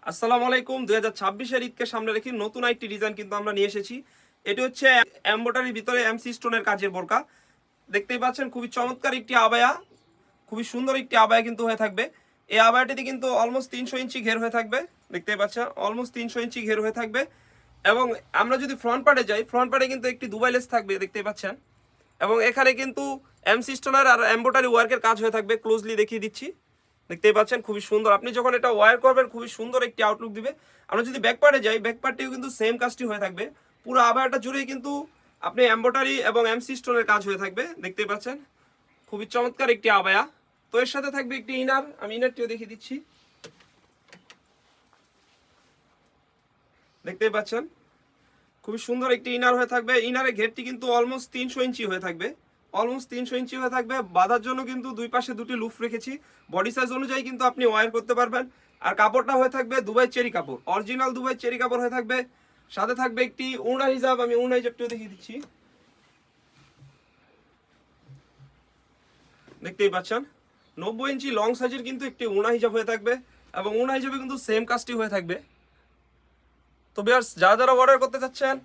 আসসালামু আলাইকুম। 2026-এর ঈদকে সামনে রেখে নতুন একটি ডিজাইন কিন্তু আমরা নিয়ে এসেছি। এটি হচ্ছে এমব্রয়ডারির ভিতরে এমসি স্টোনের কাজের বোরকা। দেখতেই পাচ্ছেন খুবই চমৎকার একটি আবায়া, খুবই সুন্দর একটি আবায়া কিন্তু হয়ে থাকবে। এই আবায়াটিতে কিন্তু অলমোস্ট 300 ইঞ্চি ঘের হয়ে থাকবে। দেখতেই পাচ্ছেন অলমোস্ট 300 ইঞ্চি ঘের হয়ে থাকবে। এবং আমরা যদি ফ্রন্ট পার্টে যাই, ফ্রন্ট পার্টে কিন্তু একটি দুবাই লেস থাকবে, দেখতেই পাচ্ছেন। এবং এখানে কিন্তু এমসি স্টোনের আর এমব্রয়ডারি ওয়ার্কের কাজ হয়ে থাকবে। ক্লোজলি দেখিয়ে দিচ্ছি, দেখতেই পাচ্ছেন খুবই সুন্দর। আপনি যখন এটা ওয়্যার করবেন খুবই সুন্দর একটি আউটলুক দিবে। আমরা যদি ব্যাক পার্টে যাই, ব্যাক পার্টেও কিন্তু সেম কাজটি হয়ে থাকবে। পুরো আবায়াটা জুড়েই কিন্তু আপনি এমব্রয়ডারি এবং এমসি স্টোনের কাজ হয়ে থাকবে, দেখতেই পাচ্ছেন খুবই চমৎকার একটি আবায়া। তো এর সাথে থাকবে একটি ইনার, আমি ইনারটিও দেখিয়ে দিচ্ছি, দেখতেই পাচ্ছেন খুবই সুন্দর একটি ইনার হয়ে থাকবে। ইনারের ঘেরটি কিন্তু অলমোস্ট 300 ইঞ্চি হয়ে থাকবে, অলমোস্ট 300 ইঞ্চি হয়ে থাকবে। বাঁধার জন্য কিন্তু দুই পাশে দুটি লুফ রেখেছি। বডি সাইজ অনুযায়ী কিন্তু আপনি ওয়্যার করতে পারবেন। আর কাপড়টা হয়ে থাকবে দুবাই চেরি কাপড়, অরিজিনাল দুবাই চেরি কাপড় হয়ে থাকবে। সাথে থাকবে একটি ওড়না হিসাব, আমি ওড়না হিসাবটিও দেখিয়ে দিচ্ছি, দেখতেই পাচ্ছেন 90 ইঞ্চি লং সাইজের কিন্তু একটি ওড়না হিসাব হয়ে থাকবে। এবং ওড়না হিসাবে কিন্তু সেম কাজটি হয়ে থাকবে। তো ভিউয়ার্স, যারা যারা অর্ডার করতে চাচ্ছেন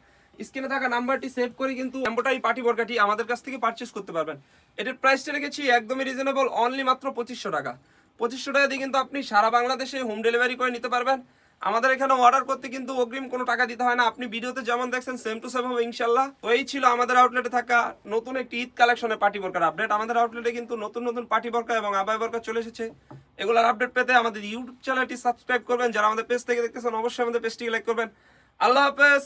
স্ক্রিনে থাকা নাম্বারটি সেভ করে কিন্তু এমব্রয়ডারি পার্টি বোরকাটি আমাদের কাছ থেকে পারচেস করতে পারবেন। এটার প্রাইসটা রেখেছি একদমই রিজনেবল, অনলি মাত্র 2500 টাকা। 2500 টাকা দিয়ে কিন্তু আপনি সারা বাংলাদেশে হোম ডেলিভারি করে নিতে পারবেন। আমাদের এখানে অর্ডার করতে কিন্তু অগ্রিম কোনো টাকা দিতে হয় না। আপনি ভিডিওতে যেমন দেখছেন সেম টু সেম হবে ইনশাল্লাহ। তো এই ছিল আমাদের আউটলেটে থাকা নতুন একটি ঈদ কালেকশনের পার্টি বোরকার আপডেট। আমাদের আউটলেটে কিন্তু নতুন নতুন পার্টি বোরকা এবং আবায়া বোরকা চলে এসেছে। এগুলোর আপডেট পেতে আমাদের ইউটিউব চ্যানেলটি সাবস্ক্রাইব করবেন। যারা আমাদের পেজ থেকে দেখতেছেন অবশ্যই আমাদের পেজটিকে লাইক করবেন। আল্লাহ হাফেজ।